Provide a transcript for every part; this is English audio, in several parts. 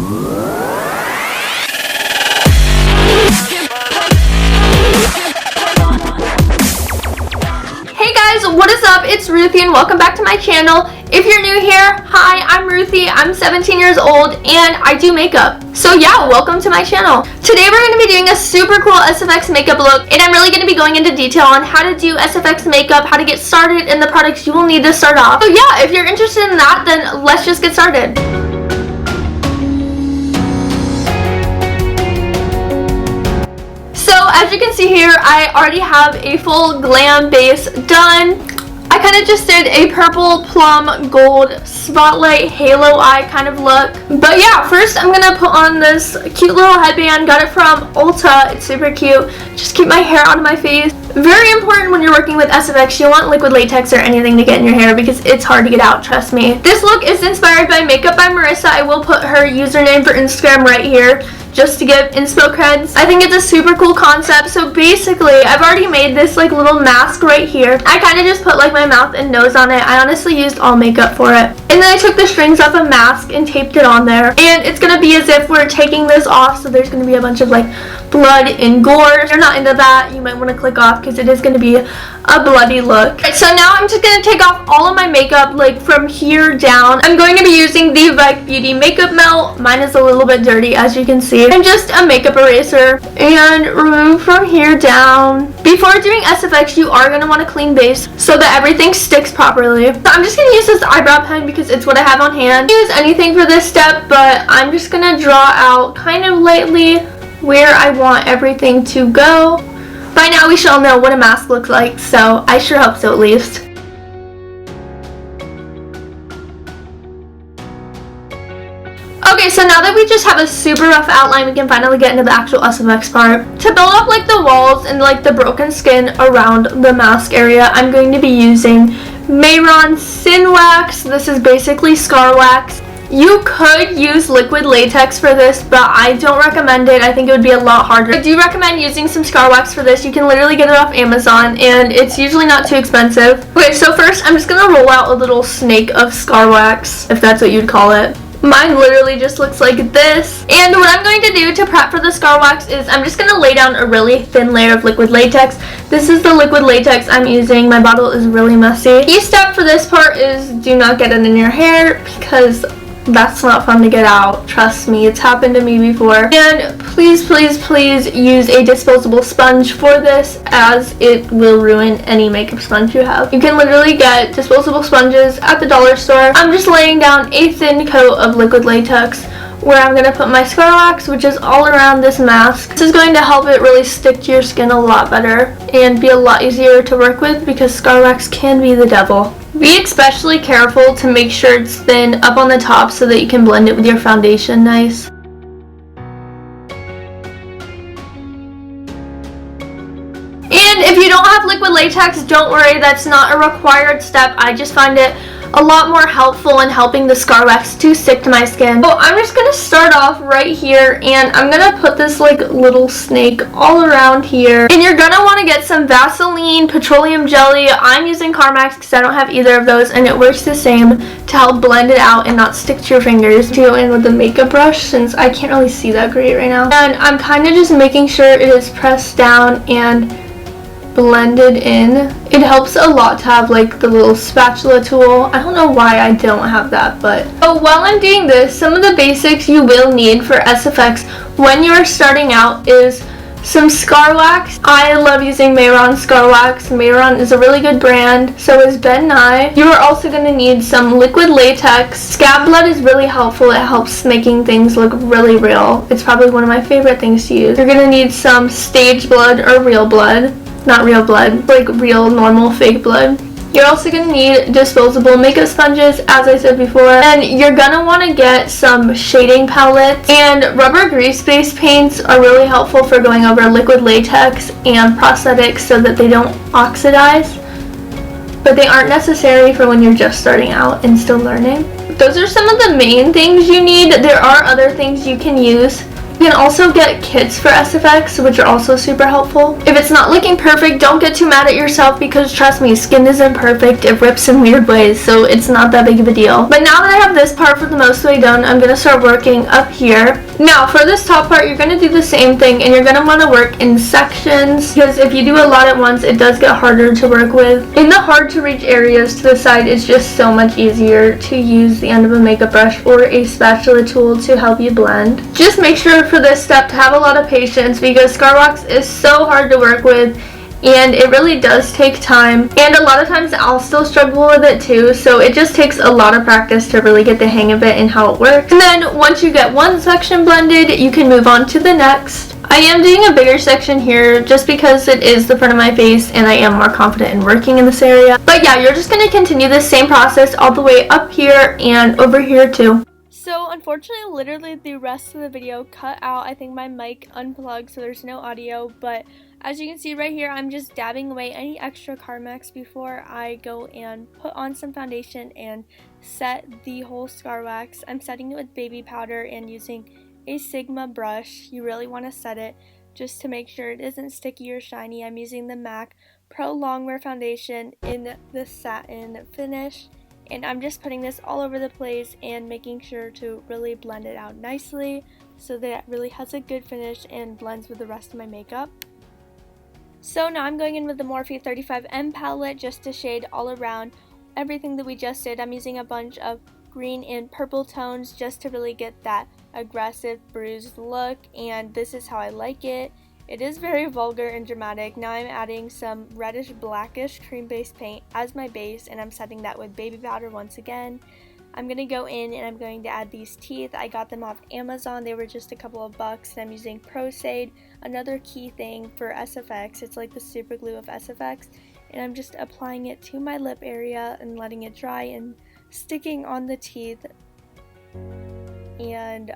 Hey guys, what is up? It's Ruthie and welcome back to my channel. If you're new here, hi, I'm Ruthie. I'm 17 years old and I do makeup. So yeah, welcome to my channel. Today we're going to be doing a super cool SFX makeup look, and I'm really going to be going into detail on how to do SFX makeup, how to get started, and the products you will need to start off. So yeah, if you're interested in that, then let's just get started. So as you can see here, I already have a full glam base done. I kind of just did a purple plum gold spotlight halo eye kind of look. But yeah, first I'm going to put on this cute little headband. Got it from Ulta. It's super cute. Just keep my hair out of my face. Very important when you're working with SFX. You want liquid latex or anything to get in your hair because it's hard to get out, trust me. This look is inspired by Makeup by Marissa. I will put her username for Instagram right here, just to give inspo creds. I think it's a super cool concept. So basically, I've already made this like little mask right here. I kind of just put like my mouth and nose on it. I honestly used all makeup for it. And then I took the strings off a mask and taped it on there. And it's gonna be as if we're taking this off, so there's gonna be a bunch of like blood and gore. If you're not into that, you might want to click off because it is going to be a bloody look. Right, so now I'm just going to take off all of my makeup like from here down. I'm going to be using the Vike Beauty Makeup Melt. Mine is a little bit dirty, as you can see. And just a makeup eraser and remove from here down. Before doing SFX, you are going to want a clean base so that everything sticks properly. So I'm just going to use this eyebrow pen because it's what I have on hand. I don't use anything for this step, but I'm just going to draw out kind of lightly where I want everything to go. By now we should all know what a mask looks like, so I sure hope so at least. Okay, so now that we just have a super rough outline, we can finally get into the actual SFX part. To build up like the walls and like the broken skin around the mask area, I'm going to be using Mehron Sin Wax. This is basically scar wax. You could use liquid latex for this, but I don't recommend it. I think it would be a lot harder. I do recommend using some scar wax for this. You can literally get it off Amazon, and it's usually not too expensive. Okay, so first I'm just going to roll out a little snake of scar wax, if that's what you'd call it. Mine literally just looks like this. And what I'm going to do to prep for the scar wax is I'm just going to lay down a really thin layer of liquid latex. This is the liquid latex I'm using. My bottle is really messy. Key step for this part is do not get it in your hair because that's not fun to get out. Trust me, it's happened to me before. And please, please, please use a disposable sponge for this, as it will ruin any makeup sponge you have. You can literally get disposable sponges at the dollar store. I'm just laying down a thin coat of liquid latex where I'm going to put my scar wax, which is all around this mask. This is going to help it really stick to your skin a lot better and be a lot easier to work with because scar wax can be the devil. Be especially careful to make sure it's thin up on the top so that you can blend it with your foundation nice. And if you don't have liquid latex, don't worry, that's not a required step. I just find it a lot more helpful in helping the scar wax to stick to my skin. So I'm just going to start off right here, and I'm going to put this like little snake all around here. And you're going to want to get some Vaseline, petroleum jelly. I'm using Carmex because I don't have either of those, and it works the same to help blend it out and not stick to your fingers. To go in with the makeup brush since I can't really see that great right now. And I'm kind of just making sure it is pressed down and blended in. It helps a lot to have like the little spatula tool. I don't know why I don't have that, but while I'm doing this, some of the basics you will need for SFX when you're starting out is some scar wax. I love using Mehron scar wax. Mehron is a really good brand, so is Ben Nye. You are also going to need some liquid latex. Scab blood is really helpful. It helps making things look really real. It's probably one of my favorite things to use. You're going to need some stage blood or real blood. Not real blood, like real normal fake blood. You're also going to need disposable makeup sponges, as I said before. And you're going to want to get some shading palettes. And rubber grease-based paints are really helpful for going over liquid latex and prosthetics so that they don't oxidize. But they aren't necessary for when you're just starting out and still learning. Those are some of the main things you need. There are other things you can use. You can also get kits for SFX, which are also super helpful. If it's not looking perfect, don't get too mad at yourself because trust me, skin isn't perfect. It rips in weird ways, so it's not that big of a deal. But now that I have this part for the most way done, I'm going to start working up here. Now, for this top part, you're going to do the same thing, and you're going to want to work in sections because if you do a lot at once, it does get harder to work with. In the hard to reach areas to the side, it's just so much easier to use the end of a makeup brush or a spatula tool to help you blend. Just make sure for this step to have a lot of patience because scar wax is so hard to work with and it really does take time, and a lot of times I'll still struggle with it too, so it just takes a lot of practice to really get the hang of it and how it works. And then once you get one section blended, you can move on to the next. I am doing a bigger section here just because it is the front of my face and I am more confident in working in this area. But yeah, you're just going to continue the same process all the way up here and over here too. So unfortunately, literally the rest of the video cut out. I think my mic unplugged, so there's no audio, but as you can see right here, I'm just dabbing away any extra Carmex before I go and put on some foundation and set the whole scar wax. I'm setting it with baby powder and using a Sigma brush. You really want to set it just to make sure it isn't sticky or shiny. I'm using the MAC Pro Longwear foundation in the satin finish. And I'm just putting this all over the place and making sure to really blend it out nicely so that it really has a good finish and blends with the rest of my makeup. So now I'm going in with the Morphe 35M palette just to shade all around everything that we just did. I'm using a bunch of green and purple tones just to really get that aggressive bruised look, and this is how I like it. It is very vulgar and dramatic. Now I'm adding some reddish blackish cream based paint as my base, and I'm setting that with baby powder once again. I'm going to go in and I'm going to add these teeth. I got them off Amazon. They were just a couple of bucks. And I'm using Pro-Shade, another key thing for SFX. It's like the super glue of SFX. And I'm just applying it to my lip area and letting it dry and sticking on the teeth. And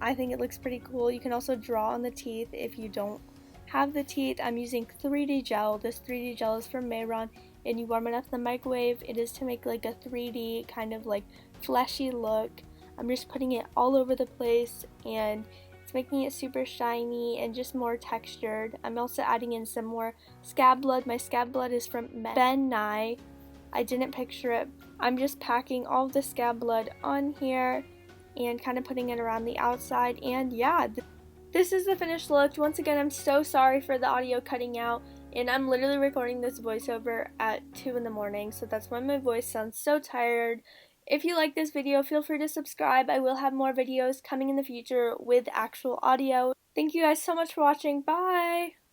I think it looks pretty cool. You can also draw on the teeth if you don't have the teeth. I'm using 3D gel. This 3D gel is from Mayron, and you warm it up in the microwave. It is to make like a 3D kind of like fleshy look. I'm just putting it all over the place and it's making it super shiny and just more textured. I'm also adding in some more scab blood. My scab blood is from Ben Nye. I didn't picture it. I'm just packing all of the scab blood on here and kind of putting it around the outside, and yeah, this is the finished look. Once again, I'm so sorry for the audio cutting out, and I'm literally recording this voiceover at 2 in the morning, so that's why my voice sounds so tired. If you like this video, feel free to subscribe. I will have more videos coming in the future with actual audio. Thank you guys so much for watching. Bye!